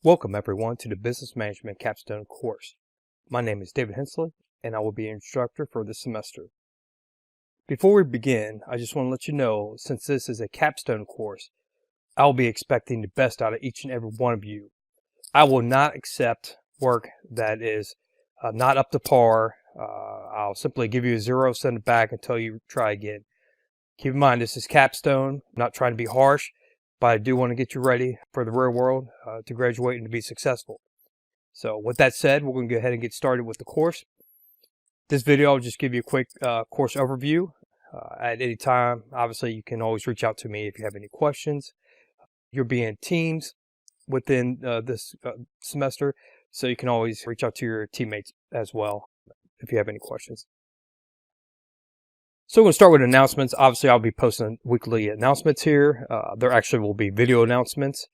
Welcome everyone to the Business Management Capstone course. My name is David Hensley and I will be your instructor for this semester. Before we begin, I just want to let you know, since this is a capstone course, I'll be expecting the best out of each and every one of you. I will not accept work that is not up to par. I'll simply give you a 0, send it back until you try again. Keep in mind, this is capstone. I'm not trying to be harsh, but I do want to get you ready for the real world to graduate and to be successful. So with that said, we're going to go ahead and get started with the course. This video, I'll just give you a quick course overview. At any time, obviously, you can always reach out to me if you have any questions. You'll be in teams within this semester, so you can always reach out to your teammates as well if you have any questions. So we're going to start with announcements. Obviously, I'll be posting weekly announcements here. There actually will be video announcements,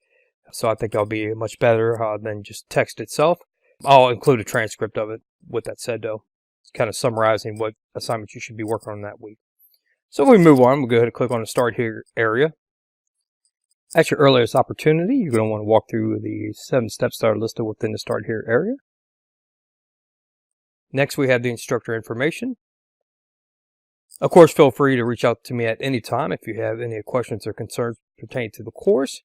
so I think that'll be much better than just text itself. I'll include a transcript of it. With that said, though, it's kind of summarizing what assignments you should be working on that week. So if we move on, we'll go ahead and click on the Start Here area. At your earliest opportunity, you're going to want to walk through the 7 steps that are listed within the Start Here area. Next, we have the Instructor Information. Of course, feel free to reach out to me at any time if you have any questions or concerns pertaining to the course.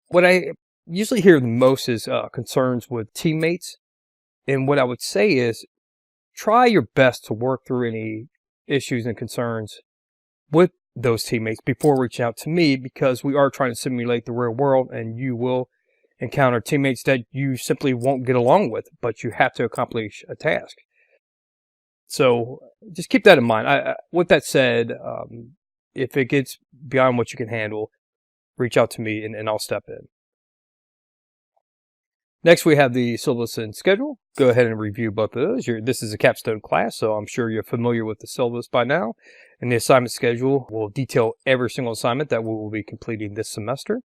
What I usually hear the most is concerns with teammates. And what I would say is try your best to work through any issues and concerns with those teammates before reaching out to me, because we are trying to simulate the real world and you will encounter teammates that you simply won't get along with, but you have to accomplish a task. So just keep that in mind. With that said, if it gets beyond what you can handle, reach out to me and I'll step in. Next, we have the Syllabus and Schedule. Go ahead and review both of those. This is a capstone class, so I'm sure you're familiar with the syllabus by now. And the assignment schedule will detail every single assignment that we will be completing this semester.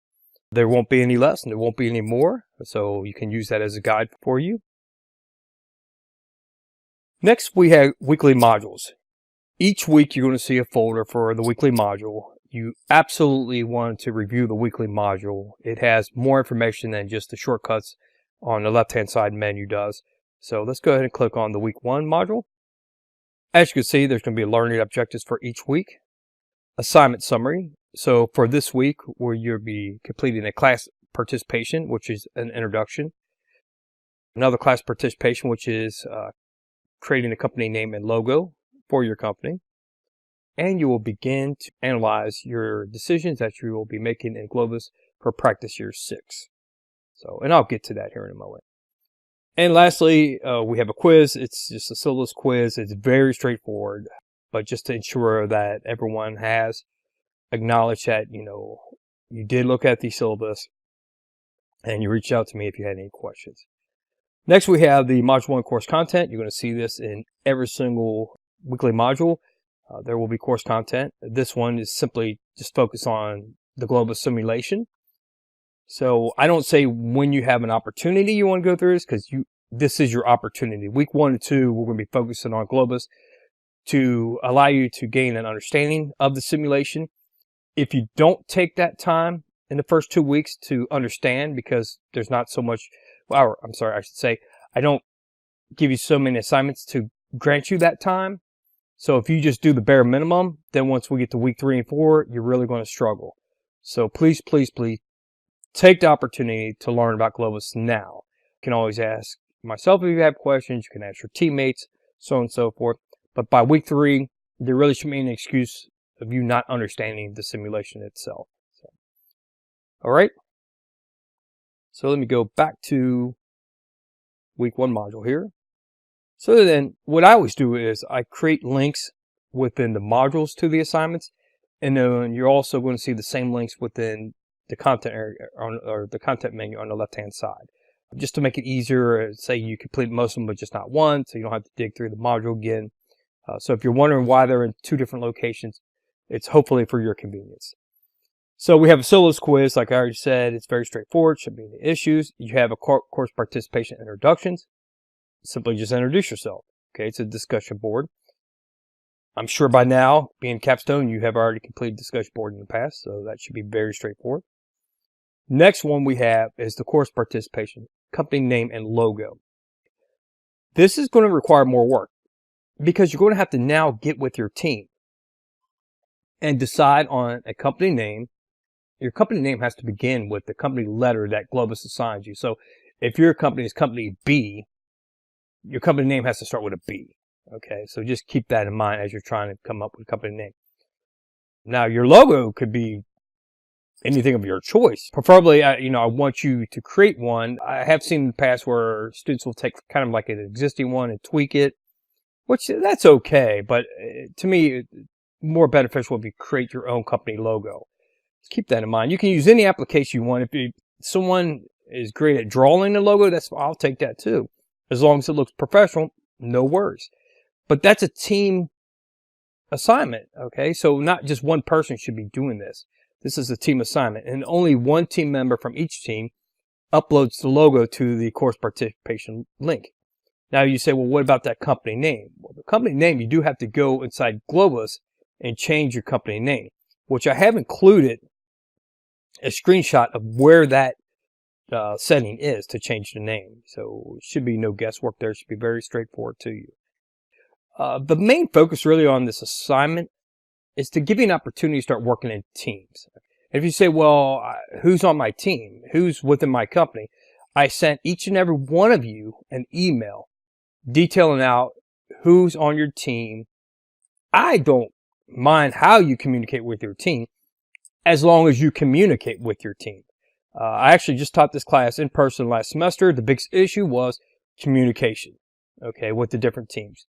There won't be any less and there won't be any more, so you can use that as a guide for you. Next, we have weekly modules. Each week, you're going to see a folder for the weekly module. You absolutely want to review the weekly module. It has more information than just the shortcuts on the left-hand side menu does. So let's go ahead and click on the week 1 module. As you can see, there's going to be learning objectives for each week. Assignment summary. So for this week, where you'll be completing a class participation, which is an introduction. Another class participation, which is creating a company name and logo for your company. And you will begin to analyze your decisions that you will be making in Globus for practice year 6. And I'll get to that here in a moment. And lastly, we have a quiz. It's just a syllabus quiz. It's very straightforward, but just to ensure that everyone has acknowledged that, you did look at the syllabus and you reached out to me if you had any questions. Next, we have the Module 1 course content. You're going to see this in every single weekly module. There will be course content. This one is simply just focused on the Globus simulation. So I don't say when you have an opportunity you want to go through this, because this is your opportunity. Week 1 and 2, we're going to be focusing on Globus to allow you to gain an understanding of the simulation. If you don't take that time in the first 2 weeks to understand, because there's not so much, I should say, I don't give you so many assignments to grant you that time. So if you just do the bare minimum, then once we get to week 3 and 4, you're really going to struggle. So please, please, please take the opportunity to learn about Globus now. You can always ask myself if you have questions. You can ask your teammates, so on and so forth. But by week 3, there really shouldn't be an excuse of you not understanding the simulation itself. All right. So let me go back to week 1 module here. So then what I always do is I create links within the modules to the assignments. And then you're also going to see the same links within the content area or the content menu on the left-hand side. Just to make it easier, say you complete most of them, but just not one, so you don't have to dig through the module again. So if you're wondering why they're in 2 different locations, it's hopefully for your convenience. So we have a syllabus quiz, like I already said. It's very straightforward, shouldn't be any issues. You have a course participation introductions. Simply just introduce yourself. Okay, it's a discussion board. I'm sure by now, being capstone, you have already completed discussion board in the past, so that should be very straightforward. Next one we have is the course participation, company name and logo. This is going to require more work because you're going to have to now get with your team and decide on a company name. Your company name has to begin with the company letter that Globus assigns you. So if your company is company B, your company name has to start with a B. Okay, so just keep that in mind as you're trying to come up with a company name. Now, your logo could be anything of your choice. Preferably, I want you to create one. I have seen in the past where students will take kind of like an existing one and tweak it, which that's okay. But to me, more beneficial would be create your own company logo. Just keep that in mind. You can use any application you want. If someone is great at drawing a logo, I'll take that too. As long as it looks professional, no worries. But that's a team assignment, okay? So not just one person should be doing this. This is a team assignment, and only one team member from each team uploads the logo to the course participation link. Now you say, well, what about that company name? Well, the company name, you do have to go inside Globus and change your company name, which I have included a screenshot of where that setting is to change the name. So it should be no guesswork there. It should be very straightforward to you. The main focus really on this assignment is to give you an opportunity to start working in teams. If you say, well, who's on my team? Who's within my company? I sent each and every one of you an email detailing out who's on your team. I don't mind how you communicate with your team as long as you communicate with your team. I actually just taught this class in person last semester. The big issue was communication, okay, with the different teams.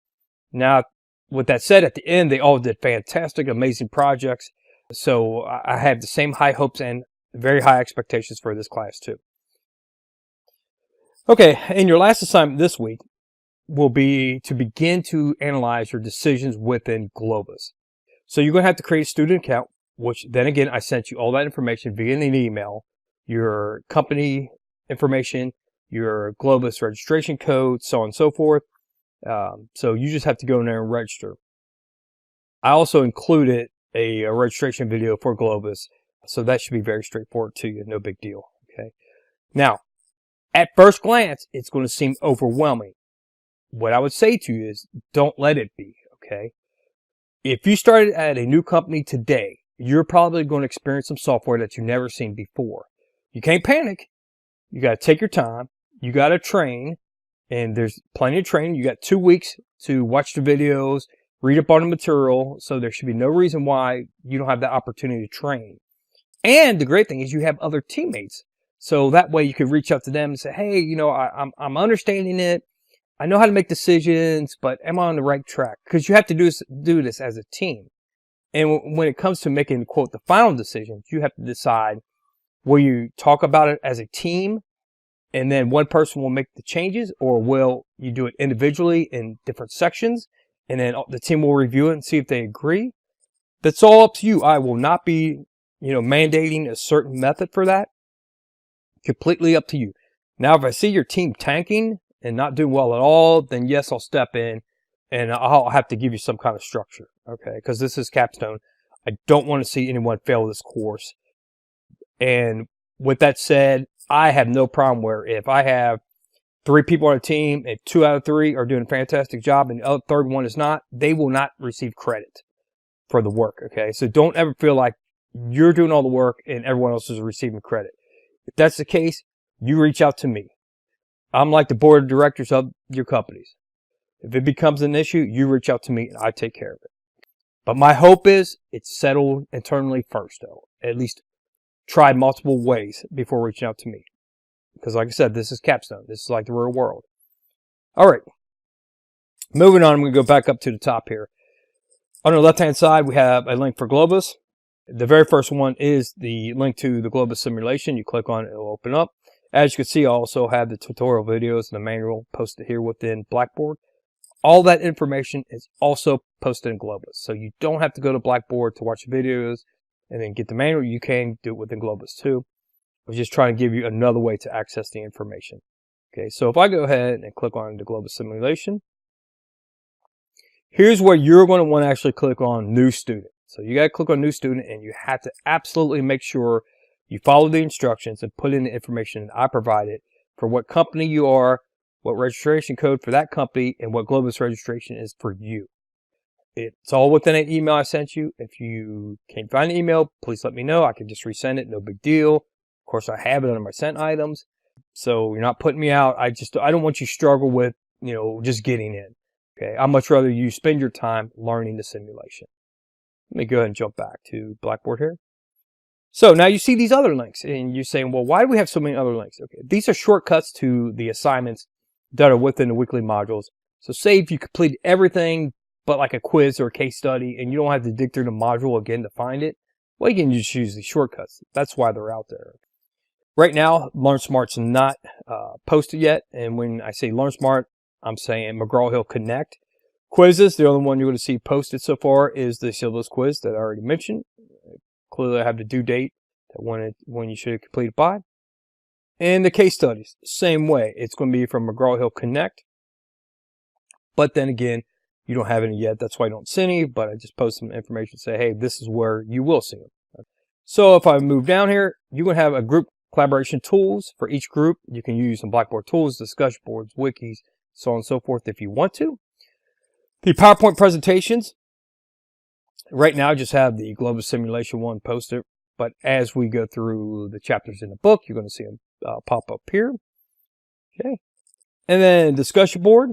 Now, with that said, at the end, they all did fantastic, amazing projects. So I have the same high hopes and very high expectations for this class too. Okay, and your last assignment this week will be to begin to analyze your decisions within Globus. So you're going to have to create a student account, which then again, I sent you all that information via an email, your company information, your Globus registration code, so on and so forth. So you just have to go in there and register. I also included a registration video for Globus, so that should be very straightforward to you. No big deal. Okay. Now, at first glance, it's going to seem overwhelming. What I would say to you is don't let it be. Okay. If you started at a new company today, you're probably going to experience some software that you've never seen before. You can't panic. You got to take your time. You got to train. And there's plenty of training. You got 2 weeks to watch the videos, read up on the material. So there should be no reason why you don't have that opportunity to train. And the great thing is you have other teammates. So that way you can reach out to them and say, hey, I'm understanding it. I know how to make decisions, but am I on the right track? Because you have to do this as a team. And when it comes to making, quote, the final decisions, you have to decide, will you talk about it as a team? And then one person will make the changes, or will you do it individually in different sections? And then the team will review it and see if they agree. That's all up to you. I will not be, mandating a certain method for that. Completely up to you. Now, if I see your team tanking and not doing well at all, then yes, I'll step in and I'll have to give you some kind of structure. Okay. Because this is capstone. I don't want to see anyone fail this course. And with that said, I have no problem where if I have 3 people on a team and 2 out of 3 are doing a fantastic job and the other third one is not, they will not receive credit for the work, okay? So don't ever feel like you're doing all the work and everyone else is receiving credit. If that's the case, you reach out to me. I'm like the board of directors of your companies. If it becomes an issue, you reach out to me and I take care of it. But my hope is it's settled internally first, though. At least try multiple ways before reaching out to me. Because like I said, this is capstone. This is like the real world. All right. Moving on, I'm going to go back up to the top here. On the left-hand side, we have a link for Globus. The very first one is the link to the Globus simulation. You click on it, it'll open up. As you can see, I also have the tutorial videos and the manual posted here within Blackboard. All that information is also posted in Globus. So you don't have to go to Blackboard to watch the videos and then get the manual. You can do it within Globus too. I was just trying to give you another way to access the information. Okay, so if I go ahead and click on the Globus simulation, here's where you're going to want to actually click on New Student. So you got to click on New Student, and you have to absolutely make sure You follow the instructions and put in the information that I provided for what company you are, what registration code for that company, and what Globus registration is for you. It's all within an email I sent you. If you can't find the email, please let me know. I can just resend it. No big deal. Of course, I have it under my sent items. So you're not putting me out. I don't want you to struggle with, just getting in. Okay. I'd much rather you spend your time learning the simulation. Let me go ahead and jump back to Blackboard here. So now you see these other links and you're saying, well, why do we have so many other links? Okay. These are shortcuts to the assignments that are within the weekly modules. So say if you completed everything but like a quiz or a case study and you don't have to dig through the module again to find it, well, you can just use these shortcuts. That's why they're out there. Right now, LearnSmart's not posted yet. And when I say LearnSmart, I'm saying McGraw-Hill Connect. Quizzes, the only one you're going to see posted so far is the Syllabus Quiz that I already mentioned. Clearly, I have the due date that when you should have completed by. And the case studies, same way. It's going to be from McGraw-Hill Connect. But then again, you don't have any yet. That's why I don't see any, but I just post some information and say, hey, this is where you will see them. So if I move down here, you're going to have a group collaboration tools for each group. You can use some Blackboard tools, discussion boards, wikis, so on and so forth if you want to. The PowerPoint presentations. Right now, I just have the Globus simulation one posted, but as we go through the chapters in the book, you're going to see them pop up here. Okay. And then discussion board.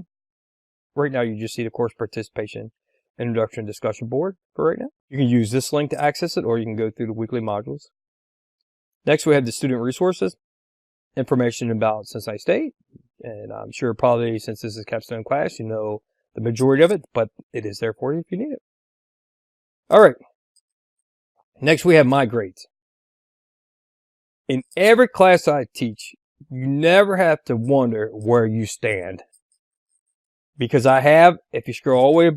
Right now, you just see the course participation introduction discussion board for right now. You can use this link to access it, or you can go through the weekly modules. Next, we have the student resources, information about Cincinnati State. And I'm sure probably since this is capstone class, you know the majority of it, but it is there for you if you need it. All right. Next, we have my grades. In every class I teach, you never have to wonder where you stand. Because I have, if you scroll all the way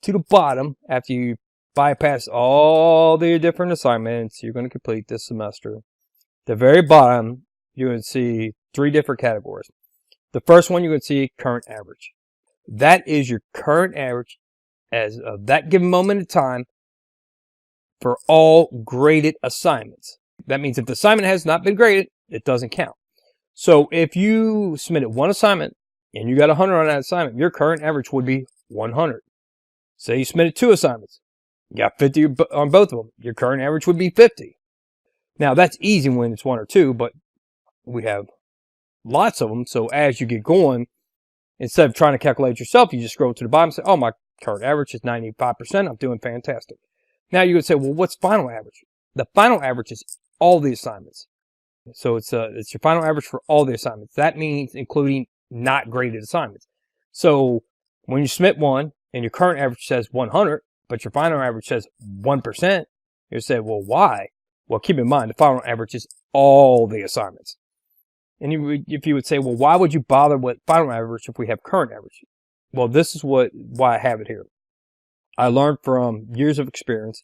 to the bottom, after you bypass all the different assignments you're going to complete this semester, the very bottom, you're going to see 3 different categories. The first one, you're going to see current average. That is your current average as of that given moment in time for all graded assignments. That means if the assignment has not been graded, it doesn't count. So if you submitted one assignment and you got 100 on that assignment, your current average would be 100. Say you submitted 2 assignments, you got 50 on both of them, your current average would be 50. Now that's easy when it's 1 or 2, but we have lots of them. So as you get going, instead of trying to calculate yourself, you just scroll to the bottom and say, oh, my current average is 95%. I'm doing fantastic. Now you would say, well, what's final average? The final average is all the assignments. So it's your final average for all the assignments. That means including not graded assignments. So when you submit one and your current average says 100, but your final average says 1%, you say, well, why? Well, keep in mind, the final average is all the assignments. And if you would say, well, why would you bother with final average if we have current average? Well, this is why I have it here. I learned from years of experience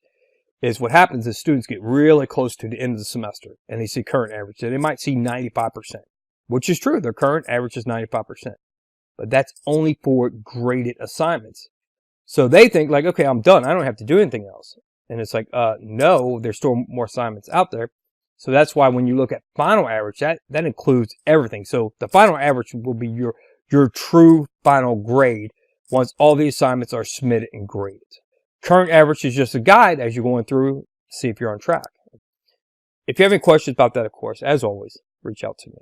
is what happens is students get really close to the end of the semester and they see current average. So they might see 95%, which is true. Their current average is 95%, but that's only for graded assignments. So they think like, okay, I'm done. I don't have to do anything else. And it's like, no, there's still more assignments out there. So that's why when you look at final average, that includes everything. So the final average will be your true final grade once all the assignments are submitted and graded. Current average is just a guide as you're going through to see if you're on track. If you have any questions about that, of course, as always, reach out to me.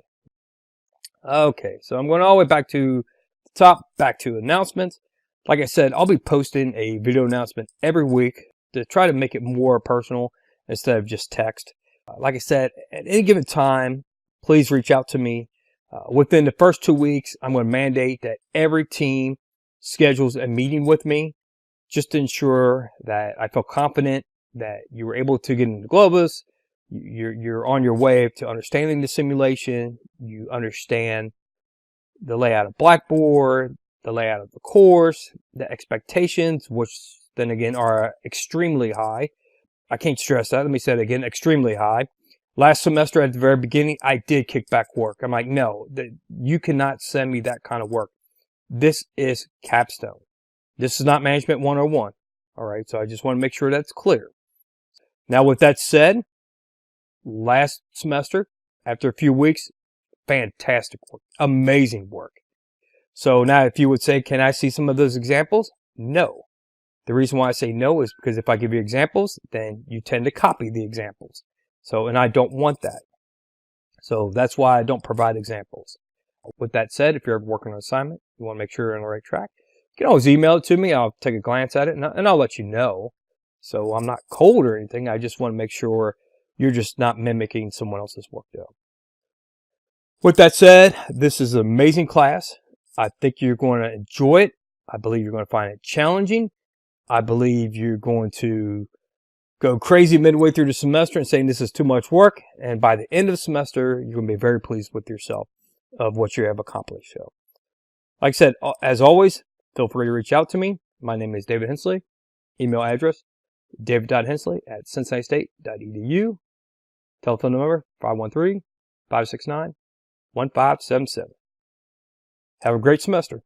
Okay, so I'm going all the way back to the top, back to announcements. Like I said, I'll be posting a video announcement every week to try to make it more personal instead of just text. Like I said, at any given time, please reach out to me. Within the first 2 weeks, I'm going to mandate that every team schedules a meeting with me just to ensure that I feel confident that you were able to get into Globus. You're on your way to understanding the simulation. You understand the layout of Blackboard, the layout of the course, the expectations, which then again are extremely high. I can't stress that. Let me say it again, extremely high. Last semester at the very beginning, I did kick back work. I'm like, no, you cannot send me that kind of work. This is capstone. This is not Management 101. All right, so I just want to make sure that's clear. Now, with that said, last semester, after a few weeks, fantastic work, amazing work. So now if you would say, can I see some of those examples? No. The reason why I say no is because if I give you examples, then you tend to copy the examples. So, and I don't want that. So that's why I don't provide examples. With that said, if you're ever working on an assignment, you want to make sure you're on the right track, you can always email it to me. I'll take a glance at it and I'll let you know. So I'm not cold or anything. I just want to make sure you're just not mimicking someone else's work though. With that said, this is an amazing class. I think you're going to enjoy it. I believe you're going to find it challenging. I believe you're going to go crazy midway through the semester and saying this is too much work. And by the end of the semester, you're going to be very pleased with yourself of what you have accomplished. So, like I said, as always, feel free to reach out to me. My name is David Hensley. Email address, david.hensley@cincinnati-state.edu. Telephone number, 513-569-1577. Have a great semester.